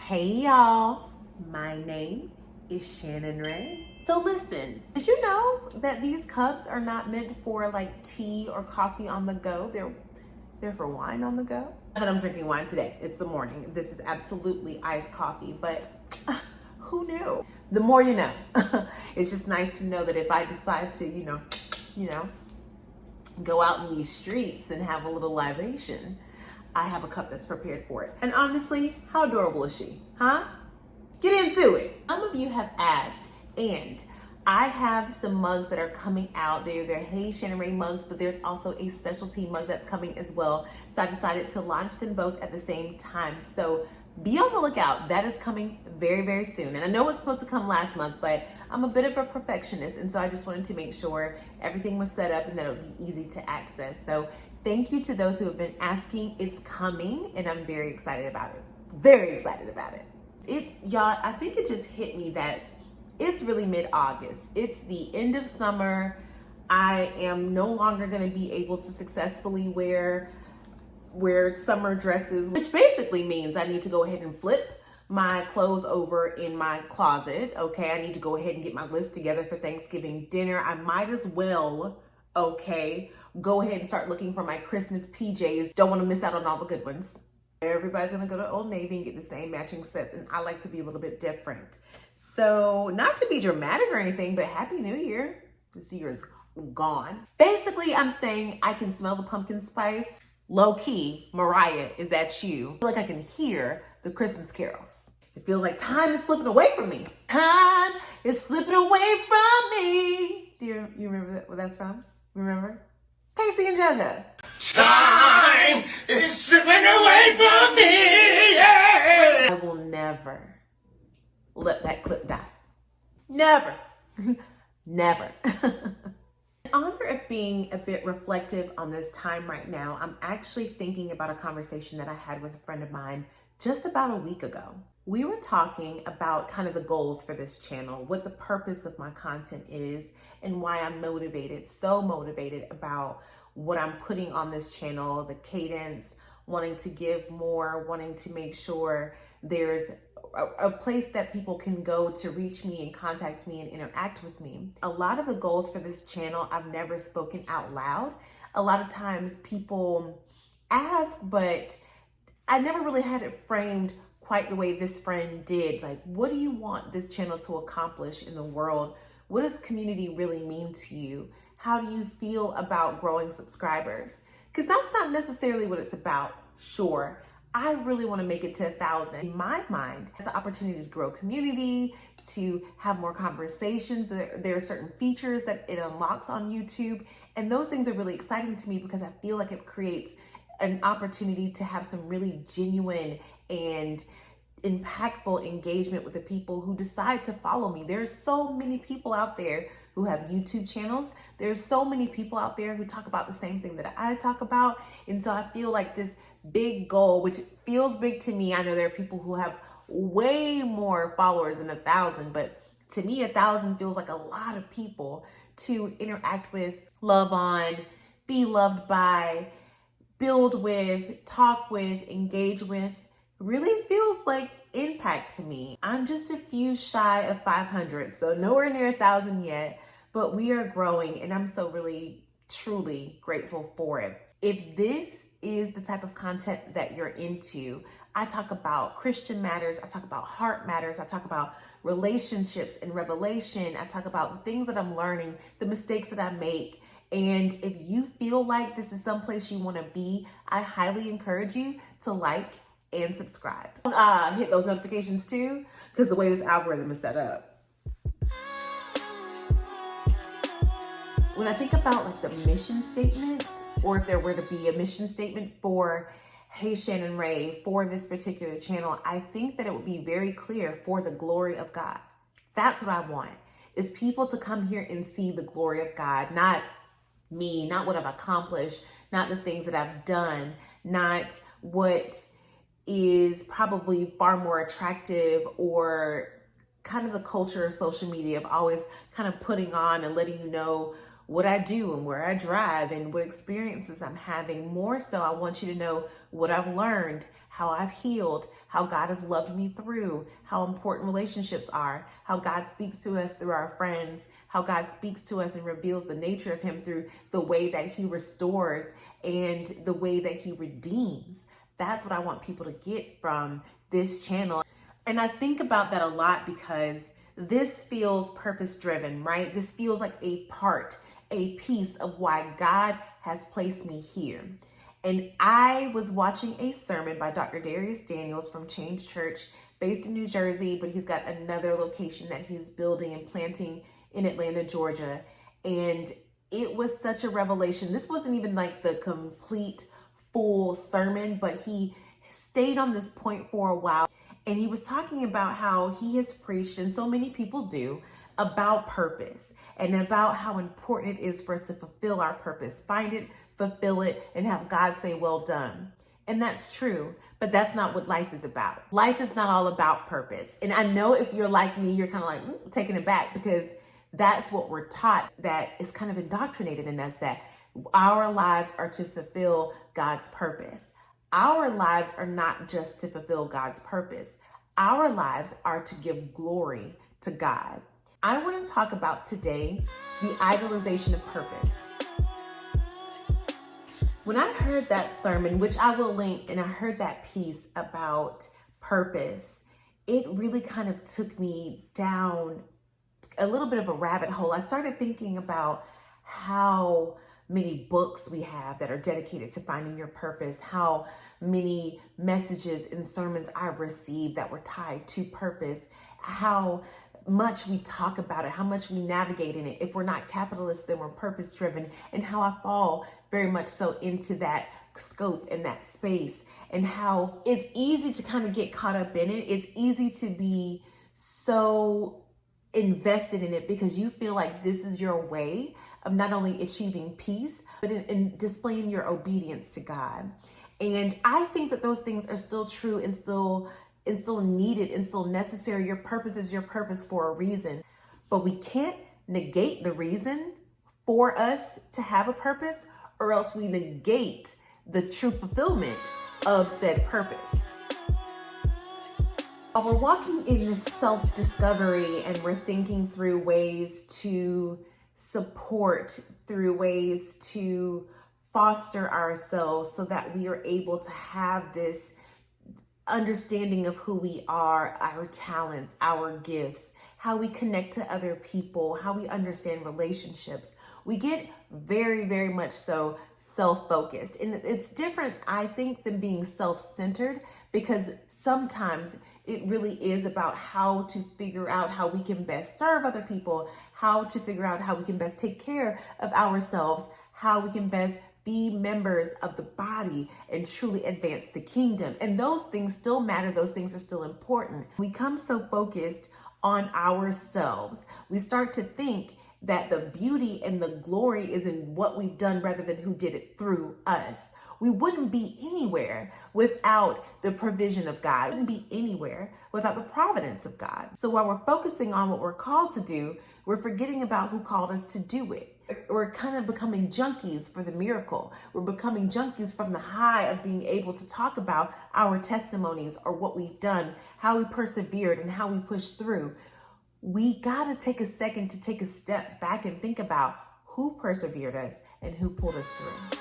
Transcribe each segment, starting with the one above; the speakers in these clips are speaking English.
Hey y'all, my name is Shannon Ray. So listen, did you know that these cups are not meant for like tea or coffee on the go? They're for wine on the go. Not that I'm drinking wine today, it's the morning. This is absolutely iced coffee, but who knew? The more you know. It's just nice to know that if I decide to, go out in these streets and have a little libation, I have a cup that's prepared for it. And honestly, how adorable is she, huh? Get into it. Some of you have asked, and I have some mugs that are coming out. They're Hey Shannon Ray mugs, but there's also a specialty mug that's coming as well. So I decided to launch them both at the same time. So be on the lookout. That is coming very, very soon. And I know it was supposed to come last month, but I'm a bit of a perfectionist. And so I just wanted to make sure everything was set up and that it would be easy to access. So thank you to those who have been asking. It's coming and I'm very excited about it. Very excited about it. Y'all, I think it just hit me that it's really mid-August. It's the end of summer. I am no longer gonna be able to successfully wear summer dresses, which basically means I need to go ahead and flip my clothes over in my closet. Okay, I need to go ahead and get my list together for Thanksgiving dinner. I might as well, go ahead and start looking for my Christmas PJs. Don't want to miss out on all the good ones. Everybody's gonna go to Old Navy and get the same matching sets, and I like to be a little bit different. So not to be dramatic or anything, but Happy New Year. This year is gone. Basically, I'm saying I can smell the pumpkin spice. Low key, Mariah, is that you? I feel like I can hear the Christmas carols. It feels like time is slipping away from me. Time is slipping away from me. Do you remember where that's from? Remember? Casey and JoJo. Time is slipping away from me. Yeah. I will never let that clip die. Never. Never. In honor of being a bit reflective on this time right now, I'm actually thinking about a conversation that I had with a friend of mine just about a week ago. We were talking about kind of the goals for this channel, what the purpose of my content is, and why I'm motivated, so motivated about what I'm putting on this channel, the cadence, wanting to give more, wanting to make sure there's a place that people can go to reach me and contact me and interact with me. A lot of the goals for this channel, I've never spoken out loud. A lot of times people ask, but I never really had it framed quite the way this friend did. Like, what do you want this channel to accomplish in the world? What does community really mean to you? How do you feel about growing subscribers? Because that's not necessarily what it's about. Sure, I really want to make it to 1,000. In my mind, it's an opportunity to grow community, to have more conversations. There are certain features that it unlocks on YouTube. And those things are really exciting to me because I feel like it creates an opportunity to have some really genuine and impactful engagement with the people who decide to follow me. There's so many people out there who have YouTube channels. There's so many people out there who talk about the same thing that I talk about. And so I feel like this big goal, which feels big to me. I know there are people who have way more followers than 1,000, but to me, 1,000 feels like a lot of people to interact with, love on, be loved by, build with, talk with, engage with. Really feels like impact to me. I'm just a few shy of 500, so nowhere near 1,000 yet, but we are growing and I'm so really, truly grateful for it. If this is the type of content that you're into, I talk about Christian matters, I talk about heart matters, I talk about relationships and revelation, I talk about the things that I'm learning, the mistakes that I make. And if you feel like this is someplace you want to be, I highly encourage you to like and subscribe. Hit those notifications too, because the way this algorithm is set up. When I think about like the mission statement, or if there were to be a mission statement for Hey Shannon Ray for this particular channel, I think that it would be very clear: for the glory of God. That's what I want, is people to come here and see the glory of God, not me, not what I've accomplished, not the things that I've done, not what is probably far more attractive or kind of the culture of social media of always kind of putting on and letting you know what I do and where I drive and what experiences I'm having. More so, I want you to know what I've learned, how I've healed, how God has loved me through, how important relationships are, how God speaks to us through our friends, how God speaks to us and reveals the nature of him through the way that he restores and the way that he redeems. That's what I want people to get from this channel. And I think about that a lot because this feels purpose driven, right? This feels like a piece of why God has placed me here. And I was watching a sermon by Dr. Dharius Daniels from Change Church based in New Jersey, but he's got another location that he's building and planting in Atlanta, Georgia. And it was such a revelation. This wasn't even like the complete full sermon, but he stayed on this point for a while. And he was talking about how he has preached, and so many people do, about purpose and about how important it is for us to fulfill our purpose, find it, fulfill it, and have God say, well done. And that's true, but that's not what life is about. Life is not all about purpose. And I know if you're like me, you're kind of like taking it back, because that's what we're taught, that is kind of indoctrinated in us, that our lives are to fulfill God's purpose. Our lives are not just to fulfill God's purpose. Our lives are to give glory to God. I want to talk about today the idolization of purpose. When I heard that sermon, which I will link, and I heard that piece about purpose, it really kind of took me down a little bit of a rabbit hole. I started thinking about how many books we have that are dedicated to finding your purpose, how many messages and sermons I've received that were tied to purpose, how much we talk about it, how much we navigate in it. If we're not capitalists, then we're purpose driven, and how I fall very much so into that scope and that space, and how it's easy to kind of get caught up in it. It's easy to be so invested in it because you feel like this is your way of not only achieving peace, but in displaying your obedience to God. And I think that those things are still true and still needed and still necessary. Your purpose is your purpose for a reason, but we can't negate the reason for us to have a purpose, or else we negate the true fulfillment of said purpose. While we're walking in this self-discovery and we're thinking through ways to support, through ways to foster ourselves so that we are able to have this understanding of who we are, our talents, our gifts, how we connect to other people, how we understand relationships, we get very, very much so self-focused. And it's different, I think, than being self-centered, because sometimes it really is about how to figure out how we can best serve other people, how to figure out how we can best take care of ourselves, how we can best be members of the body and truly advance the kingdom. And those things still matter. Those things are still important. We become so focused on ourselves. We start to think that the beauty and the glory is in what we've done rather than who did it through us. We wouldn't be anywhere without the provision of God. We wouldn't be anywhere without the providence of God. So while we're focusing on what we're called to do, we're forgetting about who called us to do it. We're kind of becoming junkies for the miracle. We're becoming junkies from the high of being able to talk about our testimonies or what we've done, how we persevered and how we pushed through. We got to take a second to take a step back and think about who persevered us and who pulled us through.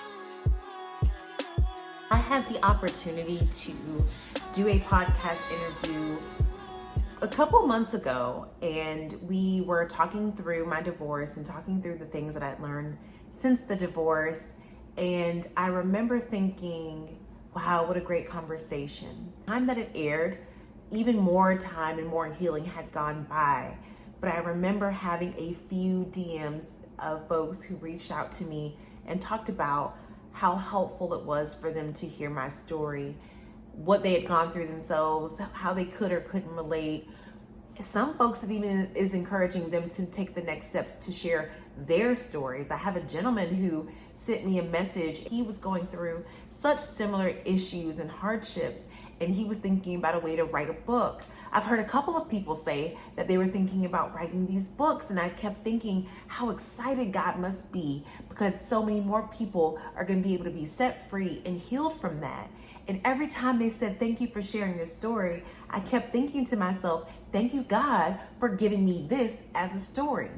I had the opportunity to do a podcast interview a couple months ago, and we were talking through my divorce and talking through the things that I'd learned since the divorce. And I remember thinking, wow, what a great conversation. The time that it aired, even more time and more healing had gone by. But I remember having a few DMs of folks who reached out to me and talked about how helpful it was for them to hear my story, what they had gone through themselves, how they could or couldn't relate. Some folks, it even is encouraging them to take the next steps to share their stories. I have a gentleman who sent me a message. He was going through such similar issues and hardships, and he was thinking about a way to write a book I've heard a couple of people say that they were thinking about writing these books, and I kept thinking how excited God must be because so many more people are going to be able to be set free and healed from that. And every time they said, thank you for sharing your story, I kept thinking to myself, thank you, God, for giving me this as a story.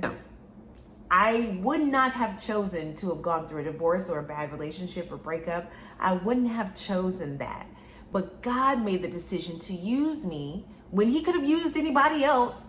I would not have chosen to have gone through a divorce or a bad relationship or breakup. I wouldn't have chosen that. But God made the decision to use me when he could have used anybody else.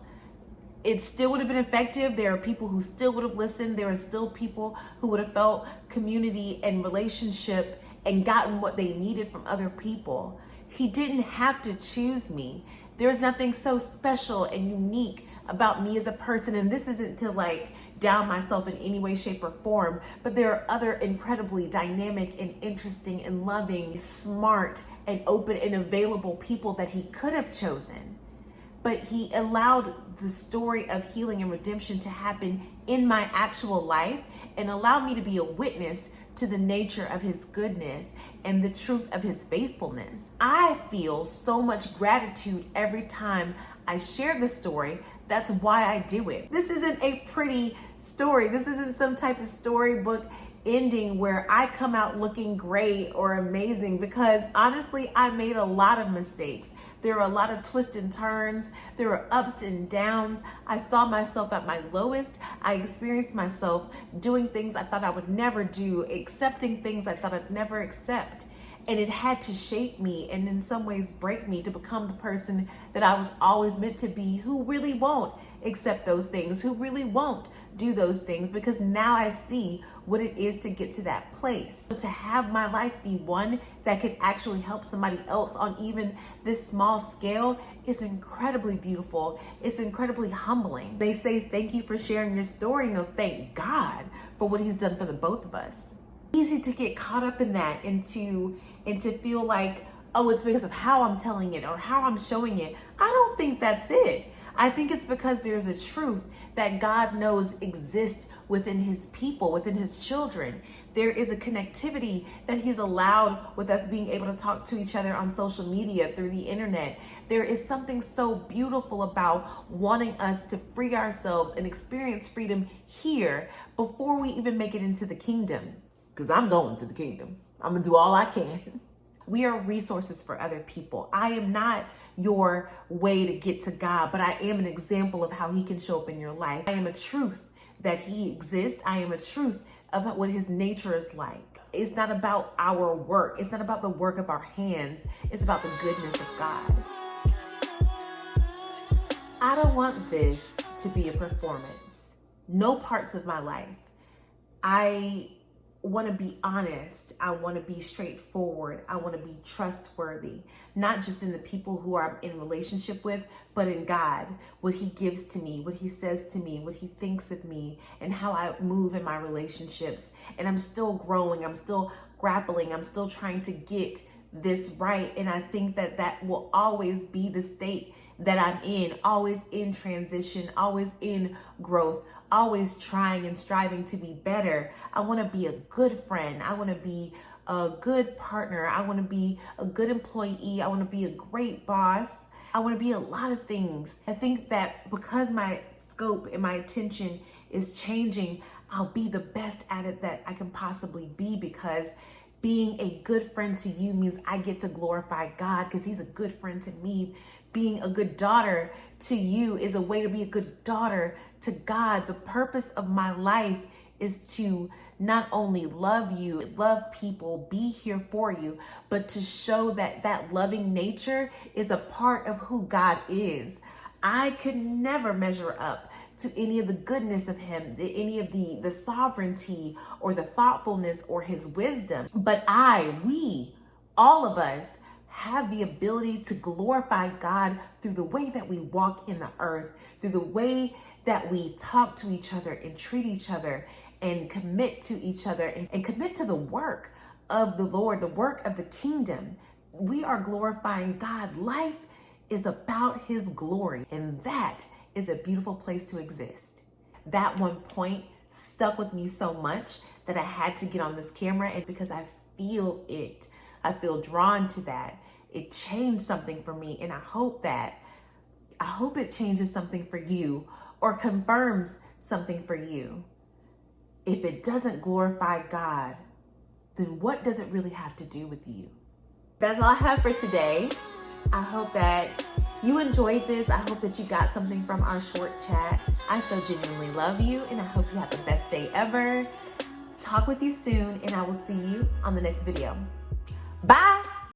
It still would have been effective. There are people who still would have listened. There are still people who would have felt community and relationship and gotten what they needed from other people. He didn't have to choose me. There's nothing so special and unique about me as a person. And this isn't to like down myself in any way, shape, or form, but there are other incredibly dynamic and interesting and loving, smart and open and available people that he could have chosen. But he allowed the story of healing and redemption to happen in my actual life and allowed me to be a witness to the nature of his goodness and the truth of his faithfulness. I feel so much gratitude every time I share the story. That's why I do it. This isn't a pretty story. This isn't some type of storybook ending where I come out looking great or amazing, because honestly, I made a lot of mistakes. There were a lot of twists and turns. There were ups and downs. I saw myself at my lowest. I experienced myself doing things I thought I would never do, accepting things I thought I'd never accept. And it had to shape me and in some ways break me to become the person that I was always meant to be, who really won't accept those things, who really won't do those things, because now I see what it is to get to that place. So to have my life be one that could actually help somebody else on even this small scale is incredibly beautiful. It's incredibly humbling. They say, thank you for sharing your story. No, thank God for what he's done for the both of us. Easy to get caught up in that and to feel like, oh, it's because of how I'm telling it or how I'm showing it. I don't think that's it. I think it's because there's a truth that God knows exists within his people, within his children. There is a connectivity that he's allowed with us being able to talk to each other on social media, through the internet. There is something so beautiful about wanting us to free ourselves and experience freedom here before we even make it into the kingdom. Because I'm going to the kingdom. I'm going to do all I can. We are resources for other people. I am not your way to get to God, but I am an example of how he can show up in your life. I am a truth that he exists. I am a truth of what his nature is like. It's not about our work. It's not about the work of our hands. It's about the goodness of God. I don't want this to be a performance. No parts of my life. I want to be honest. I want to be straightforward. I want to be trustworthy, not just in the people who I'm in relationship with, but in God, what he gives to me, what he says to me, what he thinks of me, and how I move in my relationships. And I'm still growing. I'm still grappling. I'm still trying to get this right. And I think that that will always be the state that I'm in, always in transition, always in growth, always trying and striving to be better. I want to be a good friend. I want to be a good partner. I want to be a good employee. I want to be a great boss. I want to be a lot of things. I think that because my scope and my attention is changing, I'll be the best at it that I can possibly be, because being a good friend to you means I get to glorify God because he's a good friend to me. Being a good daughter to you is a way to be a good daughter to God. The purpose of my life is to not only love you, love people, be here for you, but to show that that loving nature is a part of who God is. I could never measure up to any of the goodness of him, any of the sovereignty or the thoughtfulness or his wisdom. But we, all of us, have the ability to glorify God through the way that we walk in the earth, through the way that we talk to each other and treat each other and commit to each other and commit to the work of the Lord, the work of the kingdom. We are glorifying God. Life is about his glory, and that is a beautiful place to exist. That one point stuck with me so much that I had to get on this camera, and because I feel it. I feel drawn to that. It changed something for me, and I hope that I hope it changes something for you or confirms something for you. If it doesn't glorify God, then what does it really have to do with you? That's all I have for today. I hope that you enjoyed this. I hope that you got something from our short chat. I so genuinely love you, and I hope you have the best day ever. Talk with you soon, and I will see you on the next video. Bye.